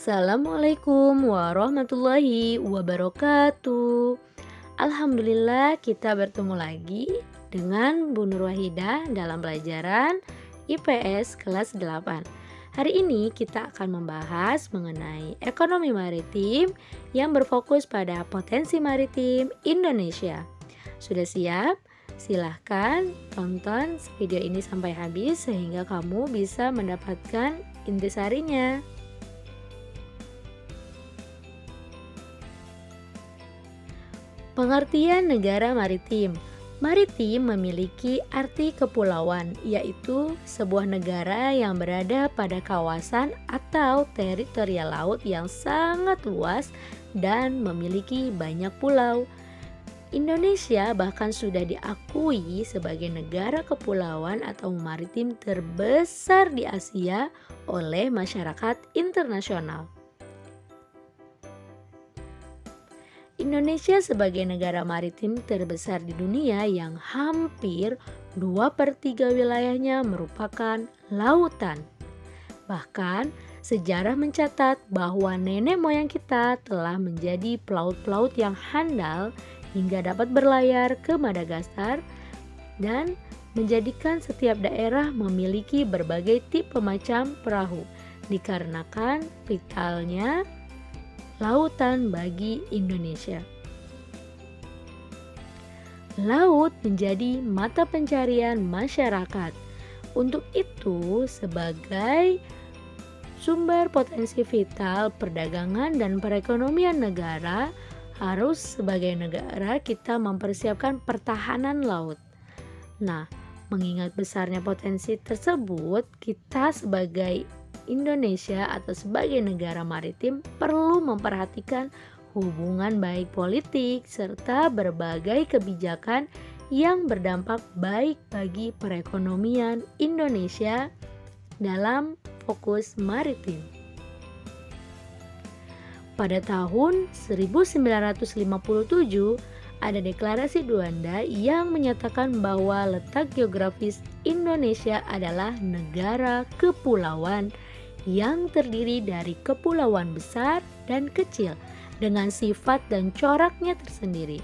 Assalamualaikum warahmatullahi wabarakatuh. Alhamdulillah kita bertemu lagi dengan Bu Nur Wahidah dalam pelajaran IPS kelas 8. Hari ini kita akan membahas mengenai ekonomi maritim yang berfokus pada potensi maritim Indonesia. Sudah siap? Silahkan tonton video ini sampai habis sehingga kamu bisa mendapatkan intisarinya. Pengertian negara maritim. Maritim memiliki arti kepulauan, yaitu sebuah negara yang berada pada kawasan atau teritorial laut yang sangat luas dan memiliki banyak pulau. Indonesia bahkan sudah diakui sebagai negara kepulauan atau maritim terbesar di Asia oleh masyarakat internasional. Indonesia sebagai negara maritim terbesar di dunia yang hampir 2/3 wilayahnya merupakan lautan. Bahkan sejarah mencatat bahwa nenek moyang kita telah menjadi pelaut-pelaut yang handal hingga dapat berlayar ke Madagaskar dan menjadikan setiap daerah memiliki berbagai tipe macam perahu dikarenakan vitalnya lautan bagi Indonesia. Laut menjadi mata pencarian masyarakat. Untuk itu, sebagai sumber potensi vital perdagangan dan perekonomian negara, harus sebagai negara kita mempersiapkan pertahanan laut. Nah, mengingat besarnya potensi tersebut, kita sebagai Indonesia atau sebagai negara maritim perlu memperhatikan hubungan baik politik serta berbagai kebijakan yang berdampak baik bagi perekonomian Indonesia dalam fokus maritim. Pada tahun 1957 ada deklarasi Juanda yang menyatakan bahwa letak geografis Indonesia adalah negara kepulauan yang terdiri dari kepulauan besar dan kecil dengan sifat dan coraknya tersendiri.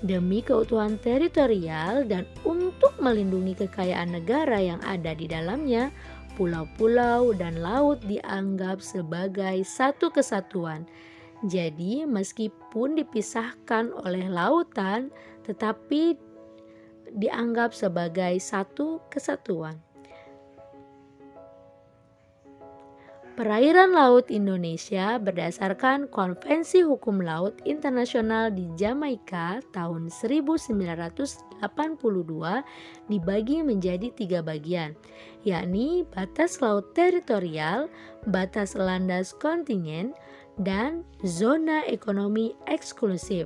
Demi keutuhan teritorial dan untuk melindungi kekayaan negara yang ada di dalamnya, pulau-pulau dan laut dianggap sebagai satu kesatuan. Jadi meskipun dipisahkan oleh lautan, tetapi dianggap sebagai satu kesatuan. Perairan laut Indonesia berdasarkan Konvensi Hukum Laut Internasional di Jamaika tahun 1982 dibagi menjadi 3 bagian, yakni batas laut teritorial, batas landas kontinen, dan zona ekonomi eksklusif.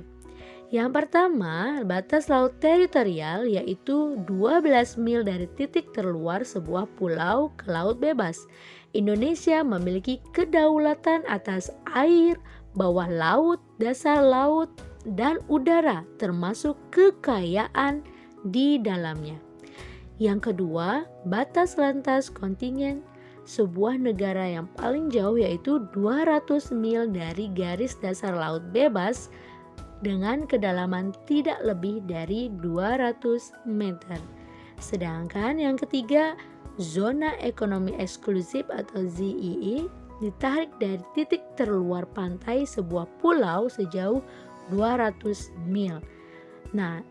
Yang pertama, batas laut teritorial yaitu 12 mil dari titik terluar sebuah pulau ke laut bebas. Indonesia memiliki kedaulatan atas air, bawah laut, dasar laut, dan udara termasuk kekayaan di dalamnya. Yang kedua, batas landas kontinen sebuah negara yang paling jauh yaitu 200 mil dari garis dasar laut bebas dengan kedalaman tidak lebih dari 200 meter. Sedangkan yang ketiga, zona ekonomi eksklusif atau ZEE ditarik dari titik terluar pantai sebuah pulau sejauh 200 mil. Nah,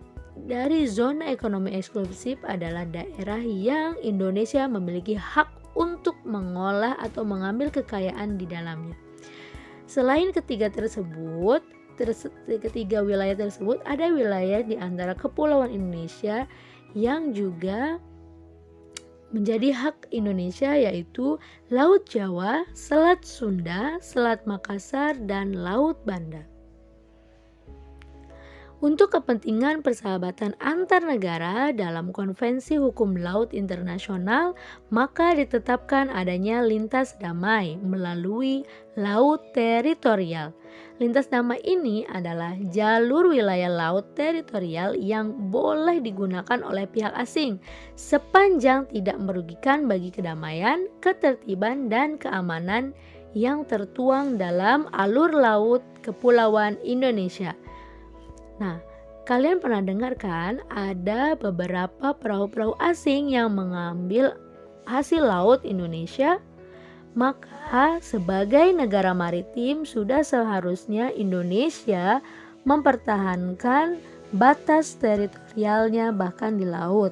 dari zona ekonomi eksklusif adalah daerah yang Indonesia memiliki hak untuk mengolah atau mengambil kekayaan di dalamnya. Selain ketiga wilayah tersebut, ada wilayah di antara kepulauan Indonesia yang juga menjadi hak Indonesia yaitu Laut Jawa, Selat Sunda, Selat Makassar, dan Laut Banda. Untuk kepentingan persahabatan antar negara dalam Konvensi Hukum Laut Internasional, maka ditetapkan adanya lintas damai melalui laut teritorial. Lintas damai ini adalah jalur wilayah laut teritorial yang boleh digunakan oleh pihak asing sepanjang tidak merugikan bagi kedamaian, ketertiban, dan keamanan yang tertuang dalam alur laut kepulauan Indonesia. Nah, kalian pernah dengar kan ada beberapa perahu-perahu asing yang mengambil hasil laut Indonesia? Maka sebagai negara maritim sudah seharusnya Indonesia mempertahankan batas teritorialnya bahkan di laut.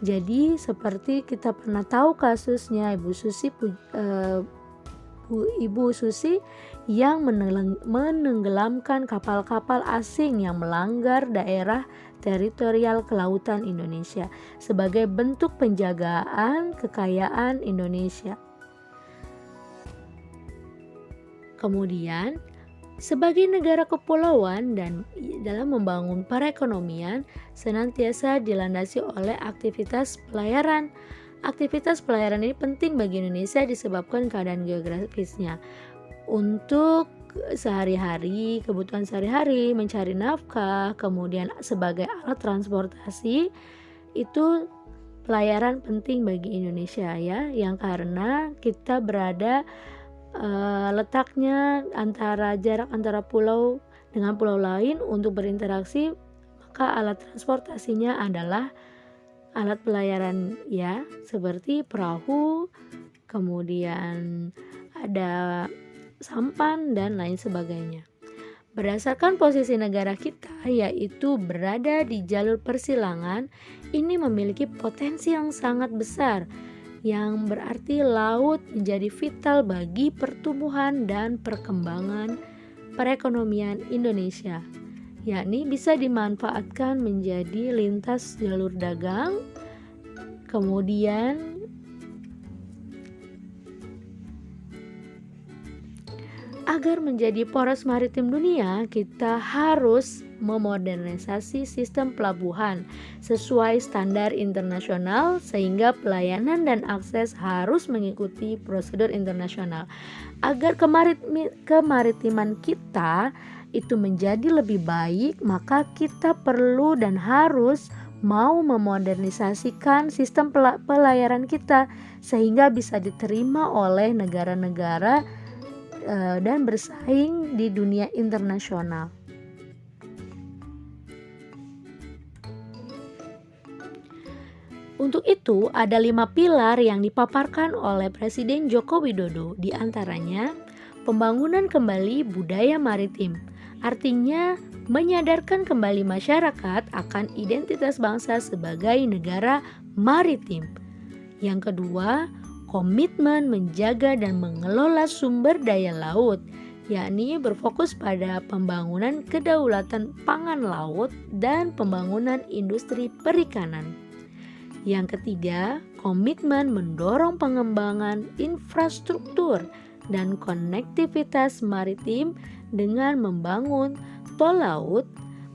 Jadi seperti kita pernah tahu kasusnya Ibu Susi yang menenggelamkan kapal-kapal asing yang melanggar daerah teritorial kelautan Indonesia sebagai bentuk penjagaan kekayaan Indonesia. Kemudian, sebagai negara kepulauan dan dalam membangun perekonomian senantiasa dilandasi oleh aktivitas pelayaran. Aktivitas pelayaran ini penting bagi Indonesia disebabkan keadaan geografisnya. Untuk sehari-hari, kebutuhan sehari-hari, mencari nafkah, kemudian sebagai alat transportasi, itu pelayaran penting bagi Indonesia ya, yang karena kita berada letaknya jarak antara pulau dengan pulau lain untuk berinteraksi, maka alat transportasinya adalah alat pelayaran ya, seperti perahu, kemudian ada sampan dan lain sebagainya. Berdasarkan posisi negara kita yaitu berada di jalur persilangan, ini memiliki potensi yang sangat besar, yang berarti laut menjadi vital bagi pertumbuhan dan perkembangan perekonomian Indonesia, yakni bisa dimanfaatkan menjadi lintas jalur dagang. Kemudian agar menjadi poros maritim dunia, kita harus memodernisasi sistem pelabuhan sesuai standar internasional sehingga pelayanan dan akses harus mengikuti prosedur internasional. Agar kemaritiman kita itu menjadi lebih baik, maka kita perlu dan harus mau memodernisasikan sistem pelayaran kita sehingga bisa diterima oleh negara-negara dan bersaing di dunia internasional. Untuk itu ada 5 pilar yang dipaparkan oleh Presiden Joko Widodo, di antaranya pembangunan kembali budaya maritim, artinya menyadarkan kembali masyarakat akan identitas bangsa sebagai negara maritim. Yang kedua, komitmen menjaga dan mengelola sumber daya laut, yakni berfokus pada pembangunan kedaulatan pangan laut dan pembangunan industri perikanan. Yang ketiga, komitmen mendorong pengembangan infrastruktur dan konektivitas maritim dengan membangun tol laut,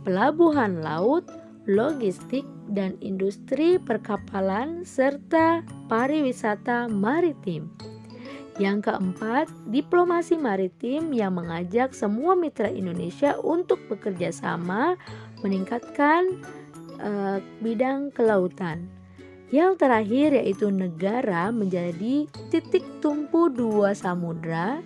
pelabuhan laut, logistik, dan industri perkapalan serta pariwisata maritim. Yang keempat, diplomasi maritim yang mengajak semua mitra Indonesia untuk bekerja sama meningkatkan bidang kelautan. Yang terakhir yaitu negara menjadi titik tumpu dua samudra.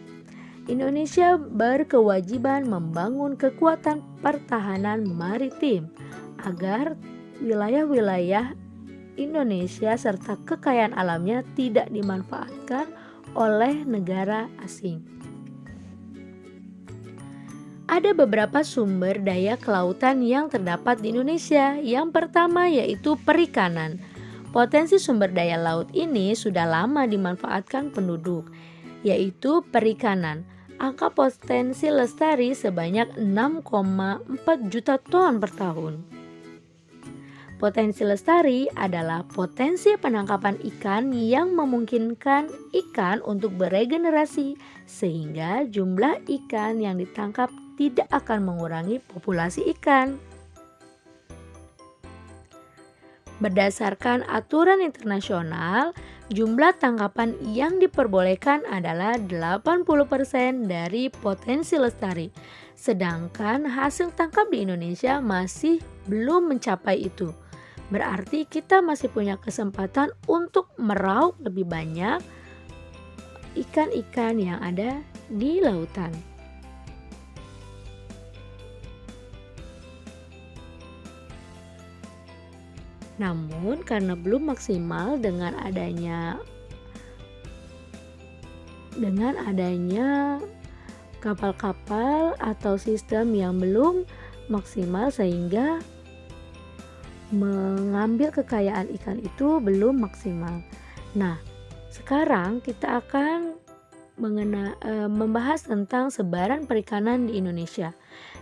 Indonesia berkewajiban membangun kekuatan pertahanan maritim agar wilayah-wilayah Indonesia serta kekayaan alamnya tidak dimanfaatkan oleh negara asing. Ada beberapa sumber daya kelautan yang terdapat di Indonesia. Yang pertama yaitu perikanan. Potensi sumber daya laut ini sudah lama dimanfaatkan penduduk, yaitu perikanan. Angka potensi lestari sebanyak 6,4 juta ton per tahun. Potensi lestari adalah potensi penangkapan ikan yang memungkinkan ikan untuk beregenerasi sehingga jumlah ikan yang ditangkap tidak akan mengurangi populasi ikan. Berdasarkan aturan internasional, jumlah tangkapan yang diperbolehkan adalah 80% dari potensi lestari. Sedangkan hasil tangkap di Indonesia masih belum mencapai itu. Berarti kita masih punya kesempatan untuk meraup lebih banyak ikan-ikan yang ada di lautan. Namun karena belum maksimal dengan adanya kapal-kapal atau sistem yang belum maksimal, sehingga mengambil kekayaan ikan itu belum maksimal. Nah, sekarang kita akan membahas tentang sebaran perikanan di Indonesia.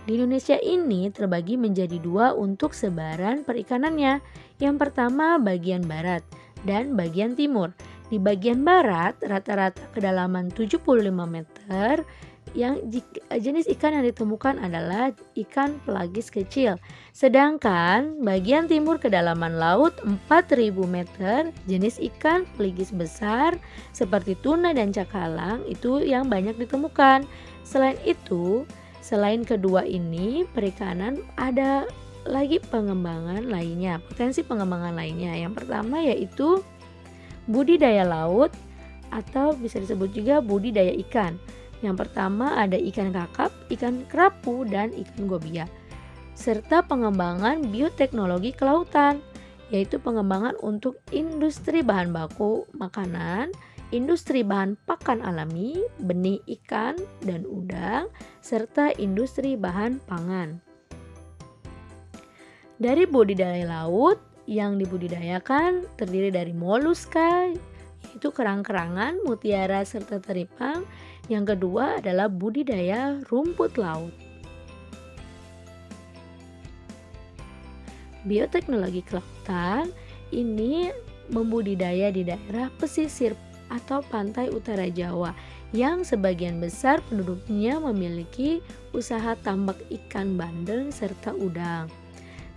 Di Indonesia ini terbagi menjadi dua untuk sebaran perikanannya. Yang pertama bagian barat dan bagian timur. Di bagian barat rata-rata kedalaman 75 meter. Yang jenis ikan yang ditemukan adalah ikan pelagis kecil. Sedangkan bagian timur kedalaman laut 4000 meter, jenis ikan pelagis besar seperti tuna dan cakalang itu yang banyak ditemukan. Selain kedua ini perikanan, ada lagi potensi pengembangan lainnya. Yang pertama yaitu budidaya laut atau bisa disebut juga budidaya ikan. Yang pertama ada ikan kakap, ikan kerapu, dan ikan gobia. Serta pengembangan bioteknologi kelautan, yaitu pengembangan untuk industri bahan baku makanan, industri bahan pakan alami, benih ikan dan udang, serta industri bahan pangan. Dari budidaya laut yang dibudidayakan terdiri dari moluska, yaitu kerang-kerangan, mutiara, serta teripang. Yang kedua adalah budidaya rumput laut. Bioteknologi kelautan ini membudidaya di daerah pesisir atau pantai utara Jawa yang sebagian besar penduduknya memiliki usaha tambak ikan bandeng serta udang.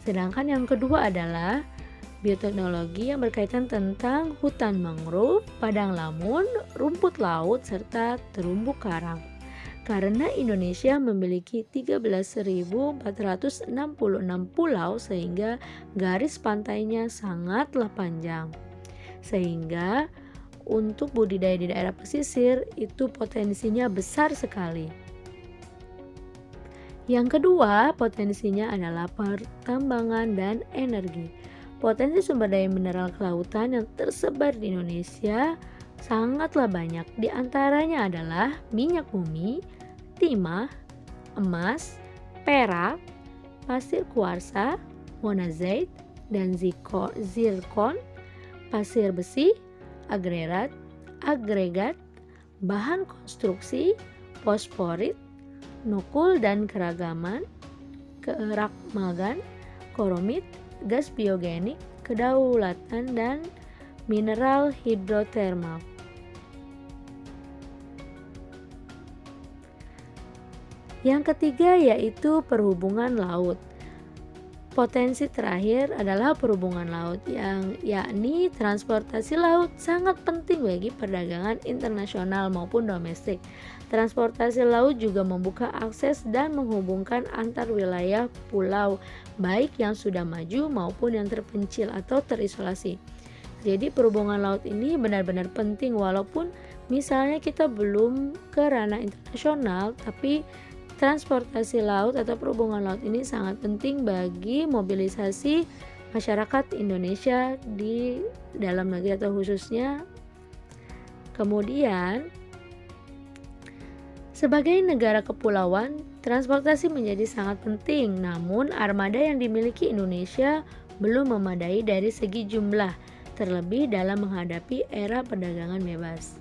Sedangkan yang kedua adalah bioteknologi yang berkaitan tentang hutan mangrove, padang lamun, rumput laut, serta terumbu karang. Karena Indonesia memiliki 13.466 pulau sehingga garis pantainya sangatlah panjang. Sehingga untuk budidaya di daerah pesisir itu potensinya besar sekali. Yang kedua, potensinya adalah pertambangan dan energi. Potensi sumber daya mineral kelautan yang tersebar di Indonesia sangatlah banyak. Di antaranya adalah minyak bumi, timah, emas, perak, pasir kuarsa, monazite, dan zirkon, pasir besi, agregat, bahan konstruksi, fosforit, nukul dan kerak magan, koromit, gas biogenik, kedaulatan, dan mineral hidrotermal. Yang ketiga yaitu perhubungan laut. Potensi terakhir adalah perhubungan laut, yakni transportasi laut sangat penting bagi perdagangan internasional maupun domestik. Transportasi laut juga membuka akses dan menghubungkan antar wilayah pulau, baik yang sudah maju maupun yang terpencil atau terisolasi. Jadi perhubungan laut ini benar-benar penting, walaupun misalnya kita belum ke ranah internasional, tapi transportasi laut atau perhubungan laut ini sangat penting bagi mobilisasi masyarakat Indonesia di dalam negeri atau khususnya. Kemudian, sebagai negara kepulauan, transportasi menjadi sangat penting. Namun, armada yang dimiliki Indonesia belum memadai dari segi jumlah, terlebih dalam menghadapi era perdagangan bebas.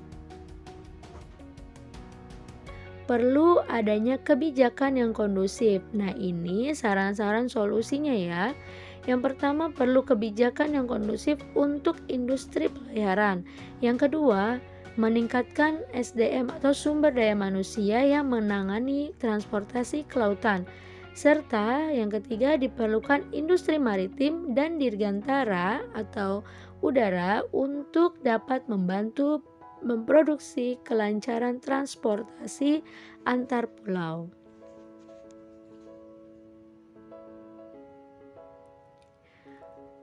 Perlu adanya kebijakan yang kondusif. Nah, ini saran-saran solusinya ya. Yang pertama, perlu kebijakan yang kondusif untuk industri pelayaran. Yang kedua, meningkatkan SDM atau sumber daya manusia yang menangani transportasi kelautan. Serta yang ketiga, diperlukan industri maritim dan dirgantara atau udara untuk dapat membantu memproduksi kelancaran transportasi antar pulau.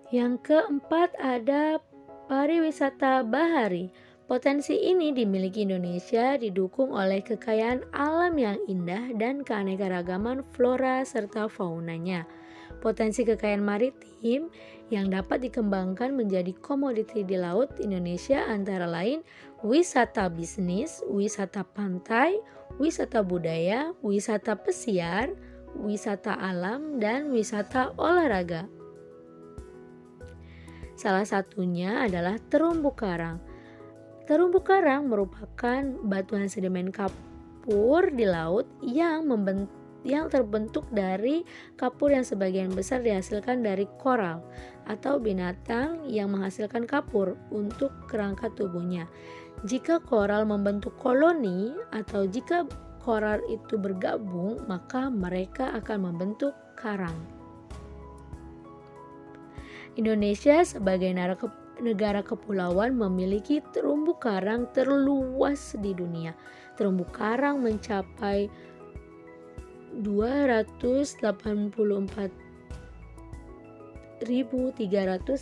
Yang keempat ada pariwisata bahari. Potensi ini dimiliki Indonesia didukung oleh kekayaan alam yang indah dan keanekaragaman flora serta faunanya. Potensi kekayaan maritim yang dapat dikembangkan menjadi komoditi di laut Indonesia antara lain wisata bisnis, wisata pantai, wisata budaya, wisata pesiar, wisata alam, dan wisata olahraga. Salah satunya adalah terumbu karang. Terumbu karang merupakan batuan sedimen kapur di laut yang terbentuk dari kapur yang sebagian besar dihasilkan dari koral atau binatang yang menghasilkan kapur untuk kerangka tubuhnya. Jika koral membentuk koloni atau jika koral itu bergabung, maka mereka akan membentuk karang. Indonesia sebagai negara kepulauan memiliki terumbu karang terluas di dunia. Terumbu karang mencapai 284.300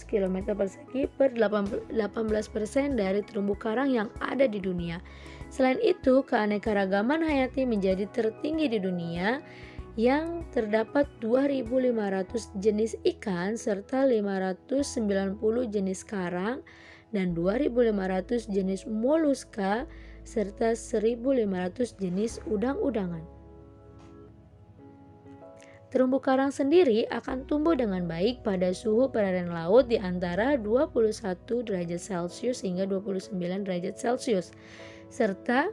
km persegi per 18% dari terumbu karang yang ada di dunia. Selain itu, keanekaragaman hayati menjadi tertinggi di dunia yang terdapat 2.500 jenis ikan serta 590 jenis karang dan 2.500 jenis moluska serta 1.500 jenis udang-udangan. Terumbu karang sendiri akan tumbuh dengan baik pada suhu perairan laut di antara 21 derajat Celcius hingga 29 derajat Celcius serta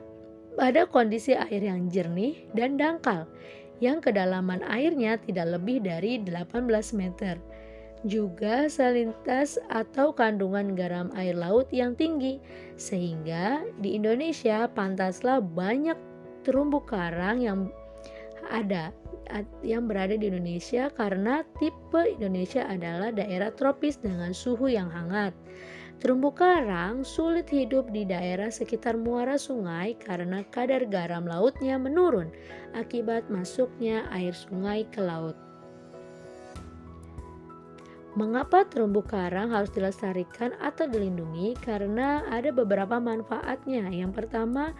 pada kondisi air yang jernih dan dangkal yang kedalaman airnya tidak lebih dari 18 meter. Juga salintas atau kandungan garam air laut yang tinggi, sehingga di Indonesia pantaslah banyak terumbu karang yang berada di Indonesia karena tipe Indonesia adalah daerah tropis dengan suhu yang hangat. Terumbu karang sulit hidup di daerah sekitar muara sungai karena kadar garam lautnya menurun akibat masuknya air sungai ke laut. Mengapa terumbu karang harus dilestarikan atau dilindungi? Karena ada beberapa manfaatnya. Yang pertama,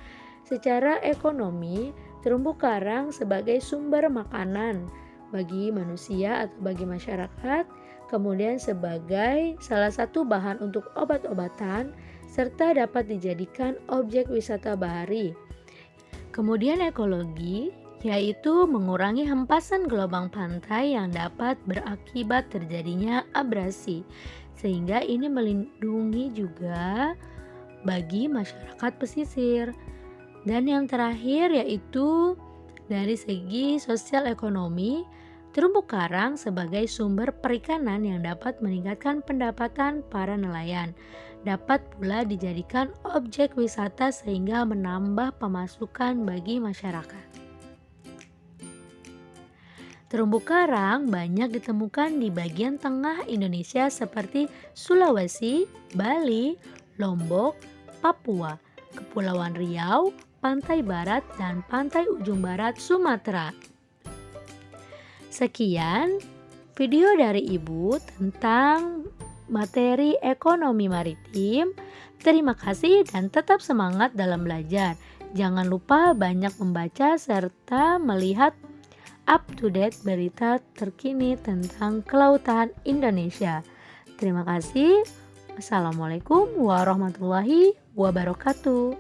secara ekonomi, terumbu karang sebagai sumber makanan bagi manusia atau bagi masyarakat, kemudian sebagai salah satu bahan untuk obat-obatan, serta dapat dijadikan objek wisata bahari. Kemudian ekologi, yaitu mengurangi hempasan gelombang pantai yang dapat berakibat terjadinya abrasi, sehingga ini melindungi juga bagi masyarakat pesisir. Dan yang terakhir yaitu dari segi sosial ekonomi, terumbu karang sebagai sumber perikanan yang dapat meningkatkan pendapatan para nelayan, dapat pula dijadikan objek wisata sehingga menambah pemasukan bagi masyarakat. Terumbu karang banyak ditemukan di bagian tengah Indonesia seperti Sulawesi, Bali, Lombok, Papua, Kepulauan Riau, pantai barat, dan pantai ujung barat Sumatera. Sekian video dari Ibu tentang materi ekonomi maritim. Terima kasih dan tetap semangat dalam belajar. Jangan lupa banyak membaca serta melihat up-to-date berita terkini tentang kelautan Indonesia. Terima kasih. Wassalamualaikum warahmatullahi wabarakatuh.